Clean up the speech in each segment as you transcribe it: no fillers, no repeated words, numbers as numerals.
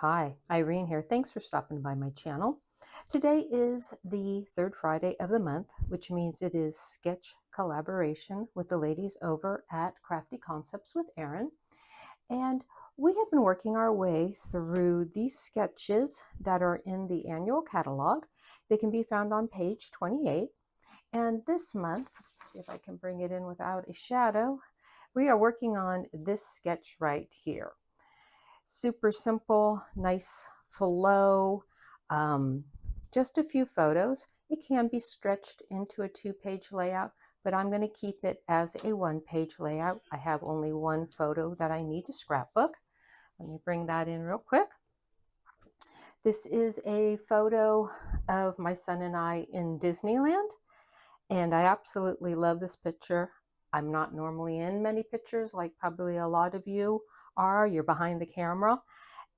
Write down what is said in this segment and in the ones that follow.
Hi, Irene here. Thanks for stopping by my channel. Today is the third Friday of the month, which means it is sketch collaboration with the ladies over at Crafty Concepts with Erin. And we have been working our way through these sketches that are in the annual catalog. They can be found on page 28. And this month, let's see if I can bring it in without a shadow, we are working on this sketch right here. Super simple, nice flow, just a few photos. It can be stretched into a 2-page layout, but I'm going to keep it as a 1-page layout. I have only one photo that I need to scrapbook. Let me bring that in real quick. This is a photo of my son and I in Disneyland, and I absolutely love this picture. I'm not normally in many pictures like probably a lot of you are. You're behind the camera,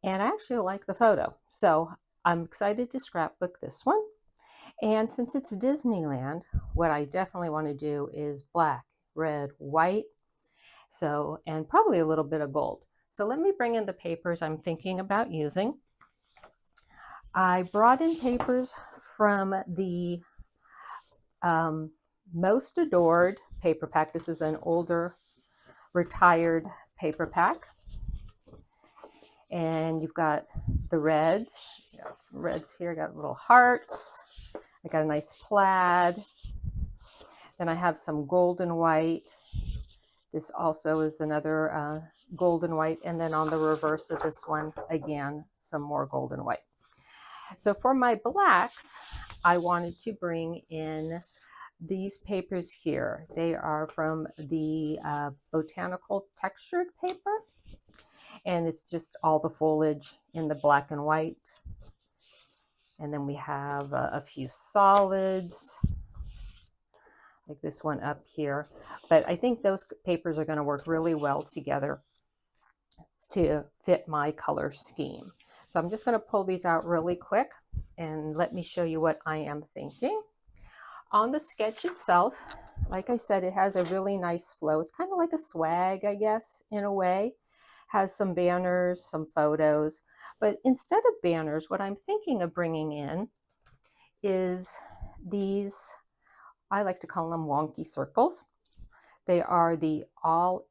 and I actually like the photo. So I'm excited to scrapbook this one. And since it's Disneyland, what I definitely want to do is black, red, white, and probably a little bit of gold. So let me bring in the papers I'm thinking about using. I brought in papers from the Most Adored paper pack. This is an older retired paper pack. And you've got the reds. Got some reds here. Got little hearts. I got a nice plaid. Then I have some gold and white. This also is another gold and white. And then on the reverse of this one, again, some more gold and white. So for my blacks, I wanted to bring in these papers here. They are from the Botanical Textured paper. And it's just all the foliage in the black and white. And then we have a few solids, like this one up here. But I think those papers are going to work really well together to fit my color scheme. So I'm just going to pull these out really quick and let me show you what I am thinking. On the sketch itself, like I said, it has a really nice flow. It's kind of like a swag, I guess, in a way. Has some banners, some photos, but instead of banners, what I'm thinking of bringing in is these, I like to call them wonky circles. They are the all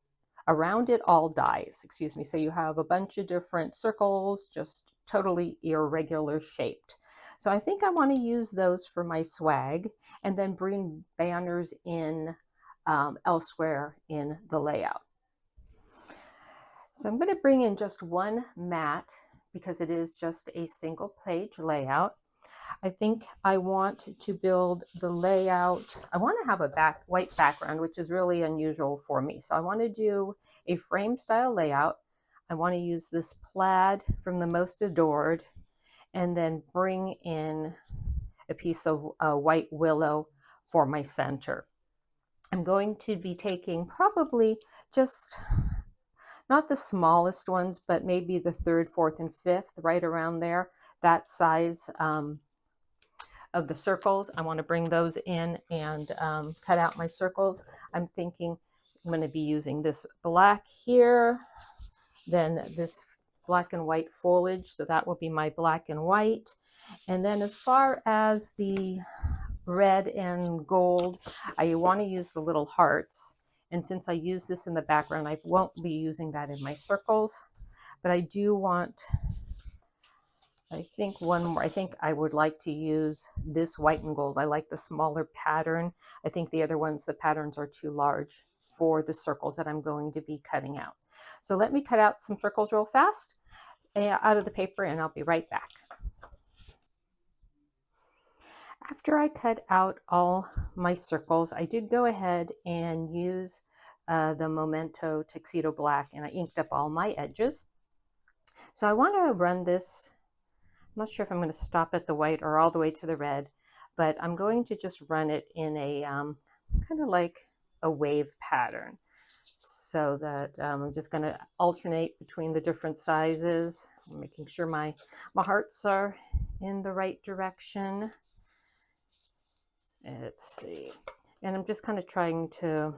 around it all dies, excuse me. So you have a bunch of different circles, just totally irregular shaped. So I think I want to use those for my swag and then bring banners in elsewhere in the layout. So I'm going to bring in just one mat because it is just a single page layout. I think I want to build the layout. I want to have a white background, which is really unusual for me. So I want to do a frame style layout. I want to use this plaid from the Most Adored and then bring in a piece of white willow for my center. I'm going to be taking probably just not the smallest ones, but maybe the 3rd, 4th, and 5th, right around there, that size of the circles. I want to bring those in and cut out my circles. I'm thinking I'm going to be using this black here, then this black and white foliage, so that will be my black and white. And then as far as the red and gold, I want to use the little hearts. And since I use this in the background, I won't be using that in my circles, but I do want, I think one more, I think I would like to use this white and gold. I like the smaller pattern. I think the other ones, the patterns are too large for the circles that I'm going to be cutting out. So let me cut out some circles real fast out of the paper and I'll be right back. After I cut out all my circles, I did go ahead and use the Memento Tuxedo Black, and I inked up all my edges. So I want to run this, I'm not sure if I'm going to stop at the white or all the way to the red, but I'm going to just run it in a kind of like a wave pattern. So that I'm just going to alternate between the different sizes, making sure my hearts are in the right direction. Let's see. And I'm just kind of trying to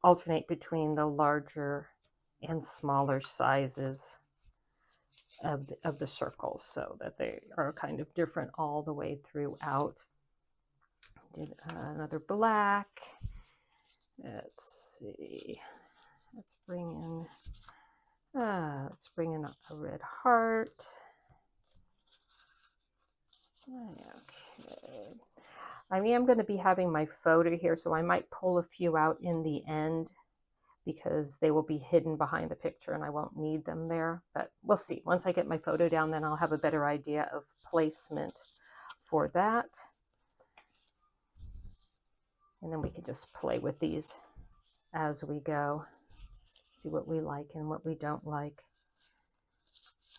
alternate between the larger and smaller sizes of the circles so that they are kind of different all the way throughout. Did another black. Let's see. Let's bring in a red heart. Okay. I mean, I'm going to be having my photo here, so I might pull a few out in the end because they will be hidden behind the picture and I won't need them there. But we'll see. Once I get my photo down, then I'll have a better idea of placement for that. And then we can just play with these as we go. See what we like and what we don't like.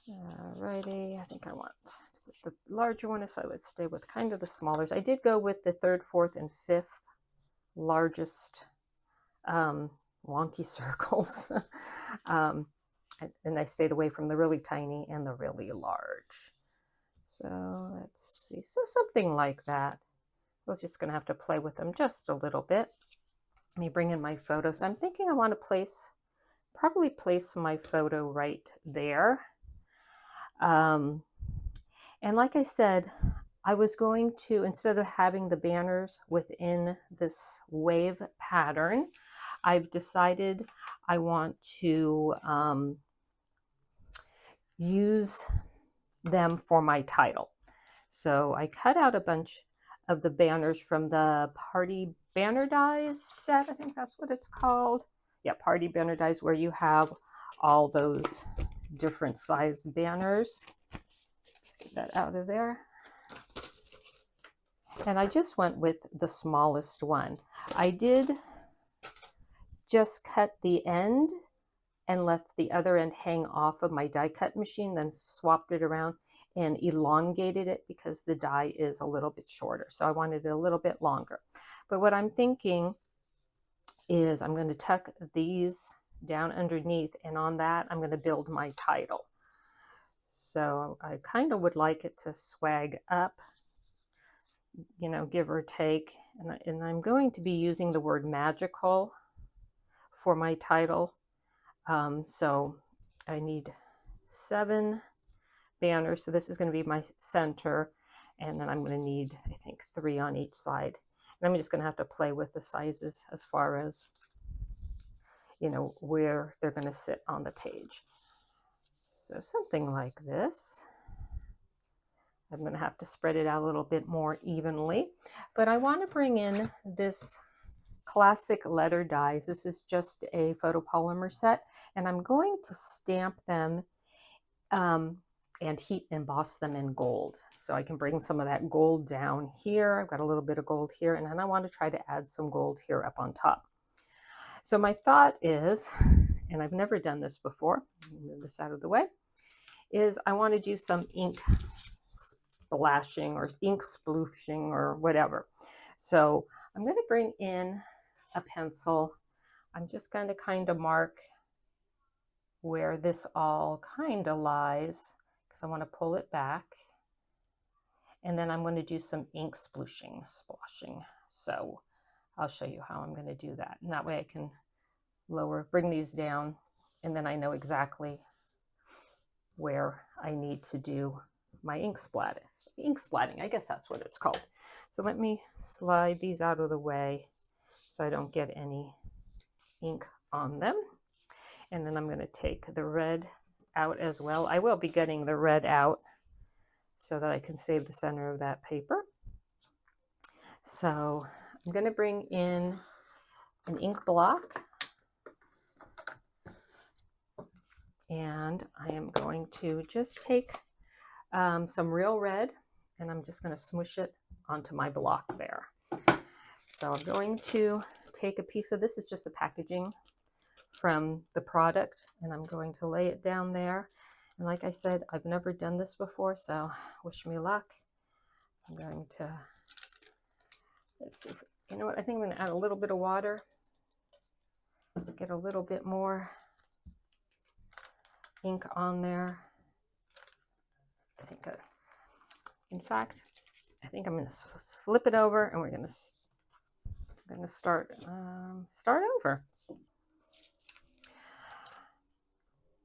Alrighty, I think I want the larger one, so I would stay with kind of the smallers. I did go with the 3rd, 4th, and 5th largest wonky circles. And I stayed away from the really tiny and the really large. So let's see, so something like that. I was just going to have to play with them just a little bit. Let me bring in my photo. So I'm thinking I want to probably place my photo right there. And like I said, I was going to, instead of having the banners within this wave pattern, I've decided I want to use them for my title. So I cut out a bunch of the banners from the Party Banner Dies set. I think that's what it's called. Yeah, Party Banner Dies, where you have all those different size banners. Let's get that out of there. And I just went with the smallest one. I did just cut the end and left the other end hang off of my die cut machine, then swapped it around and elongated it because the die is a little bit shorter. So I wanted it a little bit longer. But what I'm thinking is I'm going to tuck these down underneath, and on that I'm going to build my title. So I kind of would like it to swag up, you know, give or take. And I'm going to be using the word magical for my title. So I need 7 banners. So this is going to be my center. And then I'm going to need, I think, 3 on each side. And I'm just going to have to play with the sizes as far as, you know, where they're going to sit on the page. So something like this. I'm going to have to spread it out a little bit more evenly. But I want to bring in this classic letter dies. This is just a photopolymer set, and I'm going to stamp them and heat emboss them in gold. So I can bring some of that gold down here. I've got a little bit of gold here, and then I want to try to add some gold here up on top. So my thought is, and I've never done this before, move this out of the way, is I want to do some ink splashing or ink splooshing or whatever. So I'm going to bring in a pencil. I'm just going to kind of mark where this all kind of lies because I want to pull it back. And then I'm going to do some ink splooshing, splashing. So I'll show you how I'm going to do that. And that way I can bring these down, and then I know exactly where I need to do my ink splatting. I guess that's what it's called. So let me slide these out of the way so I don't get any ink on them. And then I'm going to take the red out as well. I will be getting the red out so that I can save the center of that paper. So I'm going to bring in an ink block, and I am going to just take some real red, and I'm just going to smoosh it onto my block there. So I'm going to take a piece of this, is just the packaging from the product, and I'm going to lay it down there. And like I said, I've never done this before, so wish me luck. I'm going to, let's see, you know what, I think I'm going to add a little bit of water, get a little bit more ink on there. In fact, I think I'm going to flip it over, and we're going to start over.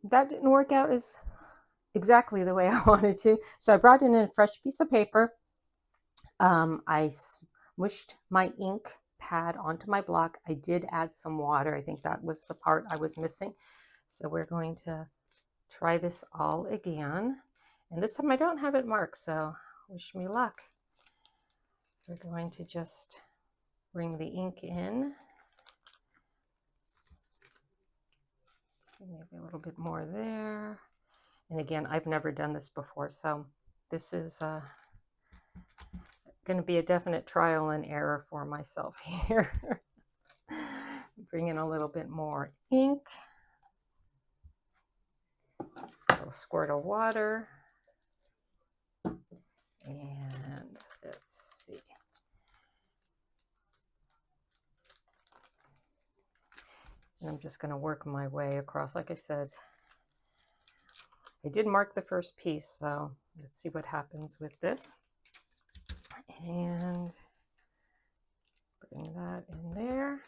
That didn't work out as exactly the way I wanted to. So I brought in a fresh piece of paper. I smushed my ink pad onto my block. I did add some water. I think that was the part I was missing. So we're going to try this all again. And this time I don't have it marked, so wish me luck. We're going to just bring the ink in. Maybe a little bit more there. And again, I've never done this before, so this is going to be a definite trial and error for myself here. Bring in a little bit more ink. A little squirt of water. And let's see. And I'm just going to work my way across. Like I said, I did mark the first piece, so let's see what happens with this. And bring that in there.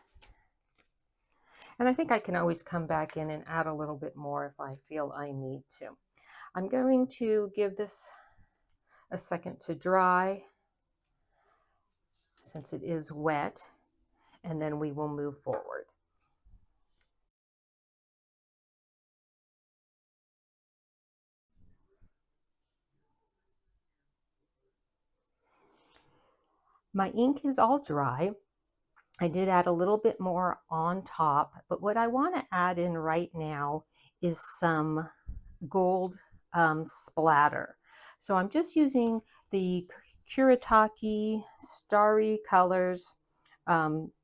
And I think I can always come back in and add a little bit more if I feel I need to. I'm going to give this a second to dry since it is wet, and then we will move forward. My ink is all dry. I did add a little bit more on top, but what I want to add in right now is some gold splatter. So I'm just using the Kuretake Starry Colors.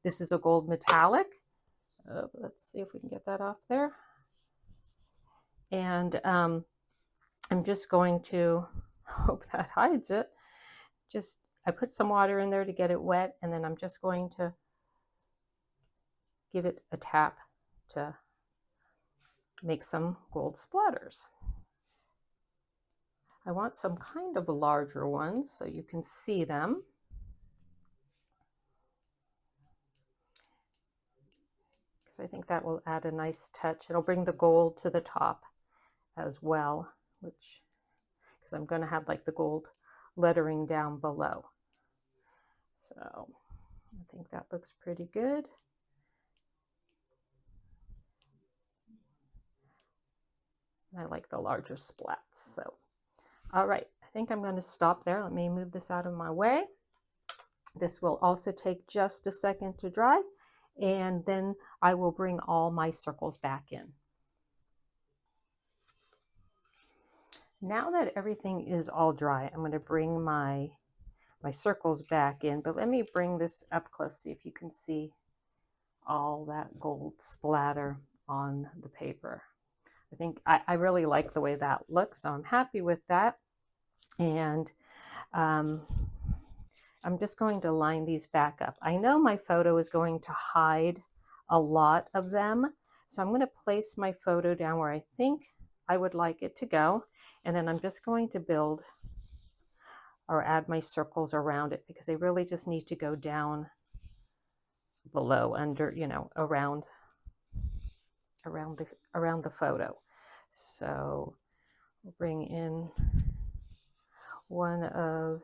This is a gold metallic. Let's see if we can get that off there. And I'm just going to hope that hides it. I put some water in there to get it wet, and then I'm just going to give it a tap to make some gold splatters. I want some kind of larger ones so you can see them. Because I think that will add a nice touch. It'll bring the gold to the top as well, because I'm going to have like the gold lettering down below. So I think that looks pretty good. I like the larger splats. So, all right, I think I'm going to stop there. Let me move this out of my way. This will also take just a second to dry, and then I will bring all my circles back in. Now that everything is all dry, I'm going to bring my circles back in, but let me bring this up close, see if you can see all that gold splatter on the paper. I think I really like the way that looks, so I'm happy with that. And I'm just going to line these back up. I know my photo is going to hide a lot of them, so I'm going to place my photo down where I think I would like it to go, and then I'm just going to build or add my circles around it because they really just need to go down below, under, you know, around the photo. So we'll bring in one of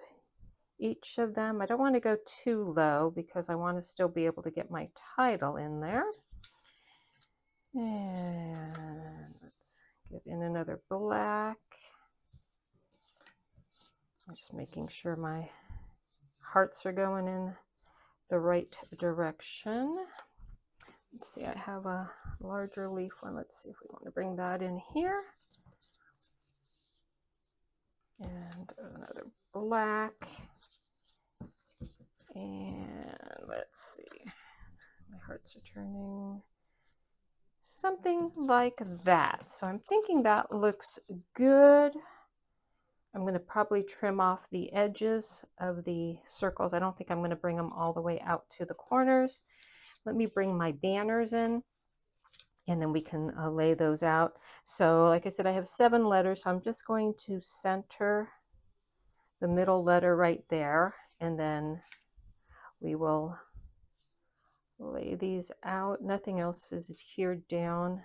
each of them. I don't want to go too low because I want to still be able to get my title in there. And let's get in another black. I'm just making sure my hearts are going in the right direction. Let's see, I have a larger leaf one. Let's see if we want to bring that in here. And another black. And let's see, my hearts are turning something like that. So I'm thinking that looks good. I'm going to probably trim off the edges of the circles. I don't think I'm going to bring them all the way out to the corners. Let me bring my banners in, and then we can lay those out. So like I said, I have 7 letters, so I'm just going to center the middle letter right there, and then we will lay these out. Nothing else is adhered down.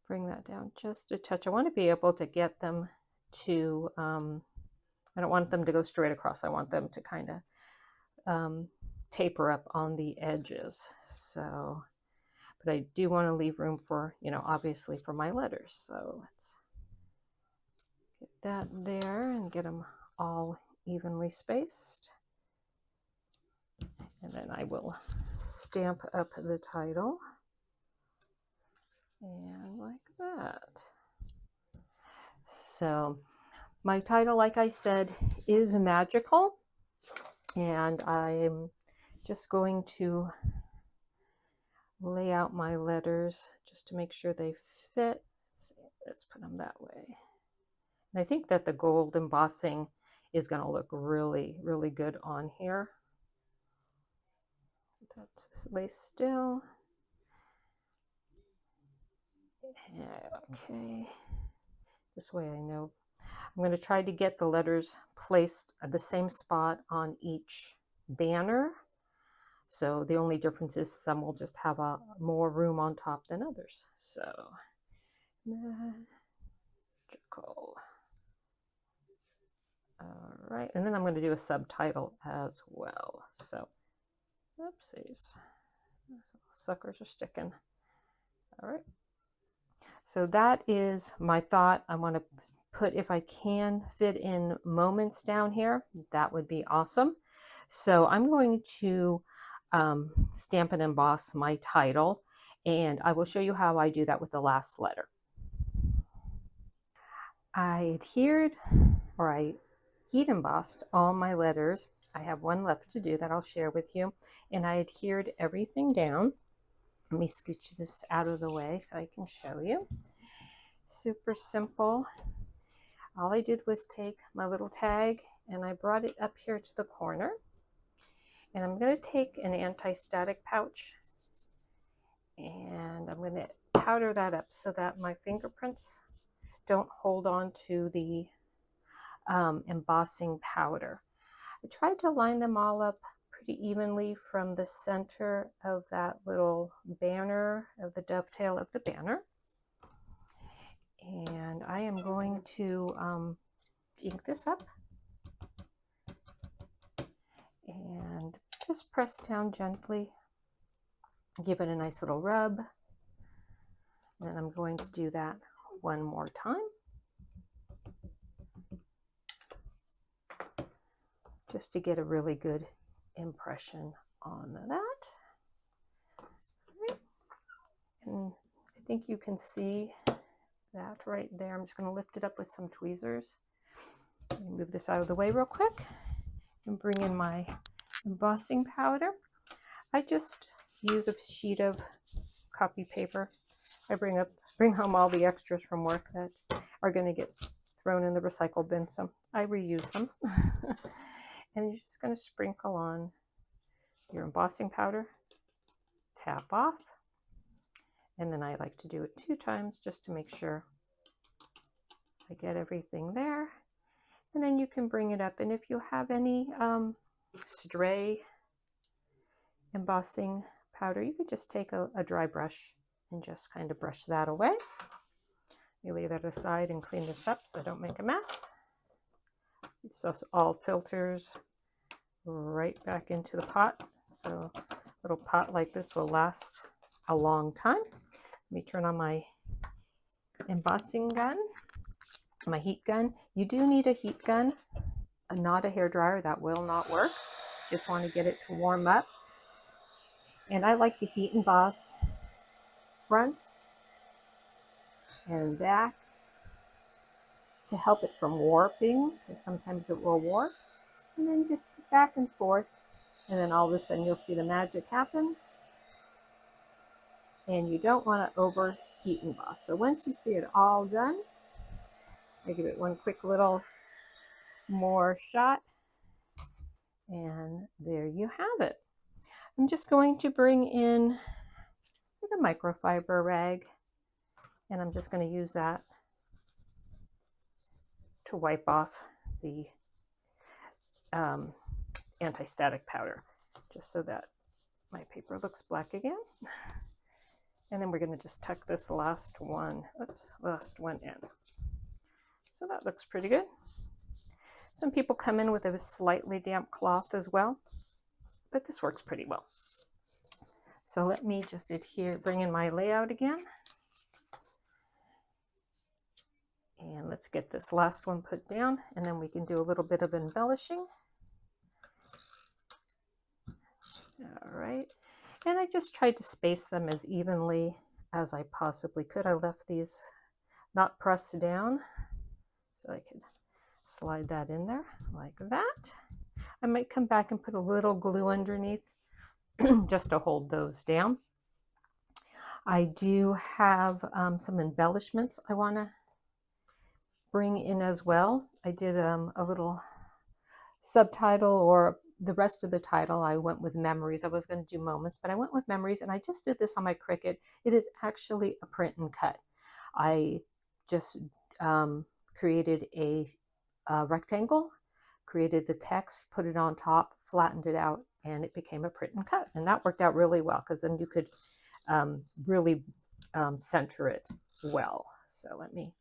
bring that down just a touch. I want to be able to get them to, I don't want them to go straight across. I want them to kind of taper up on the edges. So, but I do want to leave room for, you know, obviously for my letters. So let's get that there and get them all evenly spaced. And then I will stamp up the title. And like that. So my title, like I said, is magical. And I'm just going to lay out my letters just to make sure they fit. Let's put them that way. And I think that the gold embossing is going to look really, really good on here. Let's lay still. Okay. This way I know. I'm going to try to get the letters placed at the same spot on each banner. So the only difference is some will just have more room on top than others. So magical. All right, and then I'm going to do a subtitle as well. So, oopsies, suckers are sticking. All right. So that is my thought. I want to put, if I can fit in moments down here, that would be awesome. So I'm going to stamp and emboss my title, and I will show you how I do that with the last letter. I adhered, or I heat embossed all my letters. I have one left to do that I'll share with you, and I adhered everything down. Let me scooch this out of the way so I can show you. Super simple. All I did was take my little tag and I brought it up here to the corner. And I'm going to take an anti-static pouch and I'm going to powder that up so that my fingerprints don't hold on to the embossing powder. I tried to line them all up pretty evenly from the center of that little banner, of the dovetail of the banner. And I am going to ink this up and just press down gently, give it a nice little rub. And then I'm going to do that one more time. Just to get a really good impression on that. Right. And I think you can see that right there. I'm just going to lift it up with some tweezers. Move this out of the way real quick and bring in my embossing powder. I just use a sheet of copy paper. I bring home all the extras from work that are going to get thrown in the recycle bin, so I reuse them. And you're just going to sprinkle on your embossing powder, tap off, and then I like to do it 2 times just to make sure I get everything there. And then you can bring it up, and if you have any stray embossing powder, you could just take a dry brush and just kind of brush that away. You lay that aside and clean this up so I don't make a mess. So all filters right back into the pot. So a little pot like this will last a long time. Let me turn on my embossing gun, my heat gun. You do need a heat gun, not a hair dryer. That will not work. Just want to get it to warm up. And I like to heat emboss front and back to help it from warping, because sometimes it will warp. And then just back and forth, and then all of a sudden you'll see the magic happen. And you don't want to overheat emboss. So once you see it all done, I give it one quick little more shot, and there you have it. I'm just going to bring in a microfiber rag, and I'm just going to use that to wipe off the anti-static powder, just so that my paper looks black again. And then we're going to just tuck this last one in. So that looks pretty good. Some people come in with a slightly damp cloth as well, but this works pretty well. So let me just bring in my layout again. And let's get this last one put down, and then we can do a little bit of embellishing. All right. And I just tried to space them as evenly as I possibly could. I left these not pressed down, so I could slide that in there like that. I might come back and put a little glue underneath just to hold those down. I do have some embellishments I want to bring in as well. I did a little subtitle, or the rest of the title I went with memories. I was going to do moments, but I went with memories, and I just did this on my Cricut. It is actually a print and cut. I just created a rectangle, created the text, put it on top, flattened it out, and it became a print and cut. And that worked out really well, because then you could really center it well. So let me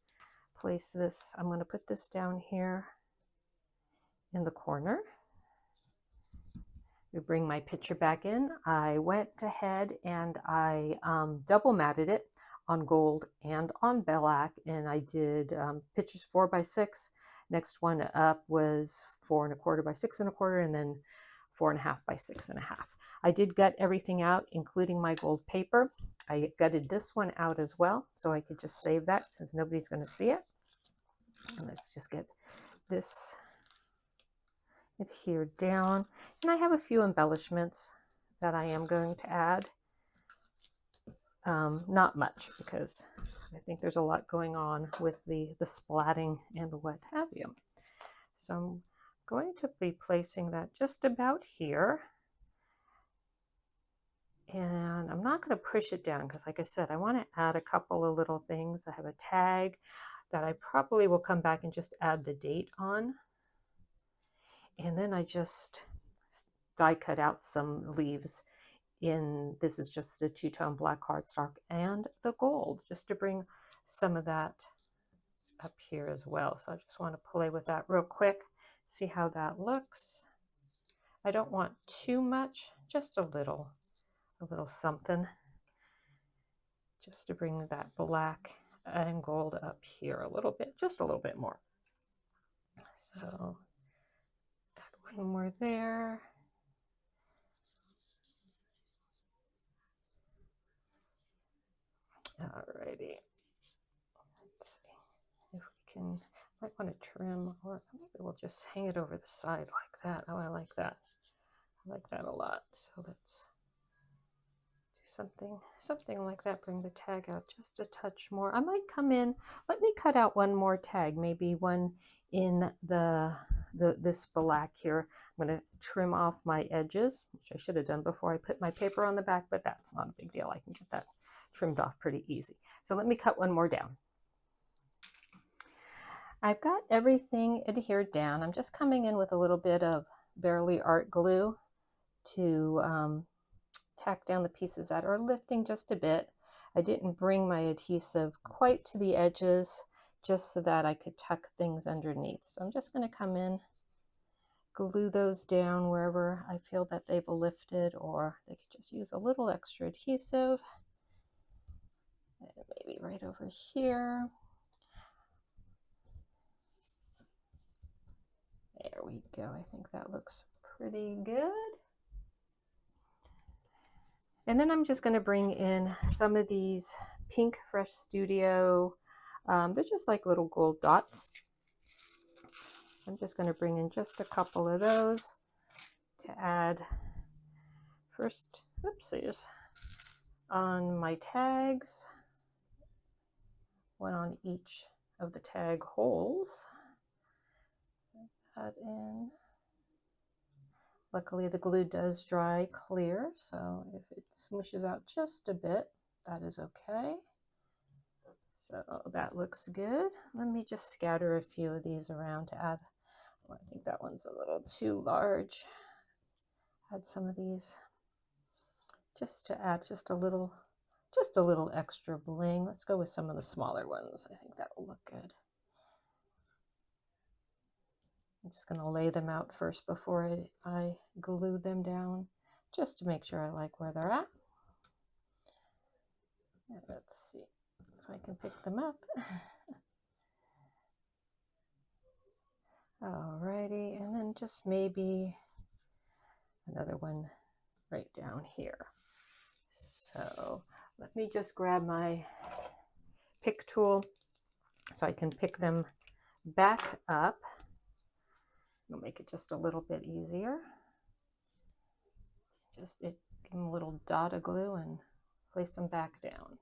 place this. I'm going to put this down here in the corner. We bring my picture back in. I went ahead and I double matted it on gold and on black, and I did pictures 4 by 6. Next one up was 4 1/4 by 6 1/4, and then 4 1/2 by 6 1/2. I did gut everything out, including my gold paper. I gutted this one out as well, so I could just save that since nobody's going to see it. And let's just get this adhered down. And I have a few embellishments that I am going to add. Not much, because I think there's a lot going on with the splatting and what have you. So I'm going to be placing that just about here. And I'm not going to push it down, because like I said, I want to add a couple of little things. I have a tag that I probably will come back and just add the date on. And then I just die cut out some leaves in, this is just the two-tone black cardstock and the gold, just to bring some of that up here as well. So I just want to play with that real quick, see how that looks. I don't want too much, just a little something, just to bring that black and gold up here a little bit, just a little bit more. So add one more there. Alrighty, let's see if we can, might want to trim, or maybe we'll just hang it over the side like that. Oh, I like that. I like that a lot. So let's do something like that. Bring the tag out just a touch more. I might come in, let me cut out one more tag, maybe one in this black here. I'm going to trim off my edges, which I should have done before I put my paper on the back, but that's not a big deal. I can get that trimmed off pretty easy. So let me cut one more down. I've got everything adhered down. I'm just coming in with a little bit of Barely Art glue to tack down the pieces that are lifting just a bit. I didn't bring my adhesive quite to the edges, just so that I could tuck things underneath. So I'm just going to come in, glue those down wherever I feel that they've lifted, or they could just use a little extra adhesive. And maybe right over here. There we go. I think that looks pretty good. And then I'm just going to bring in some of these Pink Fresh Studio. They're just like little gold dots. So I'm just going to bring in just a couple of those to add first, oopsies, on my tags. One on each of the tag holes. That in. Luckily the glue does dry clear, so if it smooshes out just a bit, that is okay. So that looks good. Let me just scatter a few of these around to add. Oh, I think that one's a little too large. Add some of these just to add just a little just a little extra bling. Let's go with some of the smaller ones. I think that will look good. I'm just going to lay them out first before I glue them down, just to make sure I like where they're at. And let's see if I can pick them up. Alrighty, and then just maybe another one right down here. So let me just grab my pick tool so I can pick them back up. It'll make it just a little bit easier. Just give them a little dot of glue and place them back down.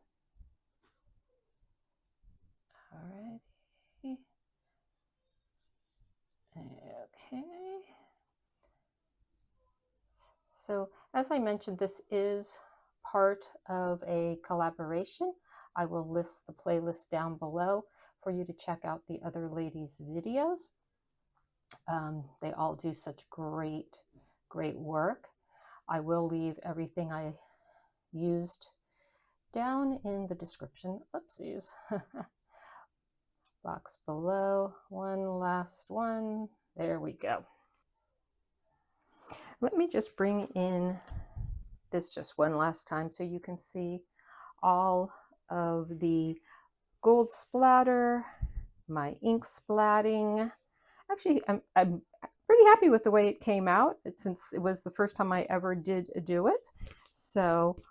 Alrighty. Okay. So as I mentioned, this is part of a collaboration. I will list the playlist down below for you to check out the other ladies' videos. They all do such great work. I will leave everything I used down in the description. Oopsies. Box below. One last one. There we go. Let me just bring in this just one last time so you can see all of the gold splatter, my ink splatting. Actually, I'm pretty happy with the way it came out, since it was the first time I ever did do it. So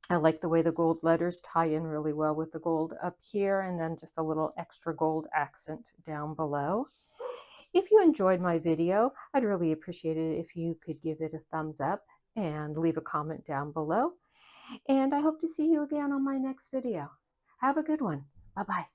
I like the way the gold letters tie in really well with the gold up here, and then just a little extra gold accent down below. If you enjoyed my video, I'd really appreciate it if you could give it a thumbs up and leave a comment down below. And I hope to see you again on my next video. Have a good one. Bye-bye.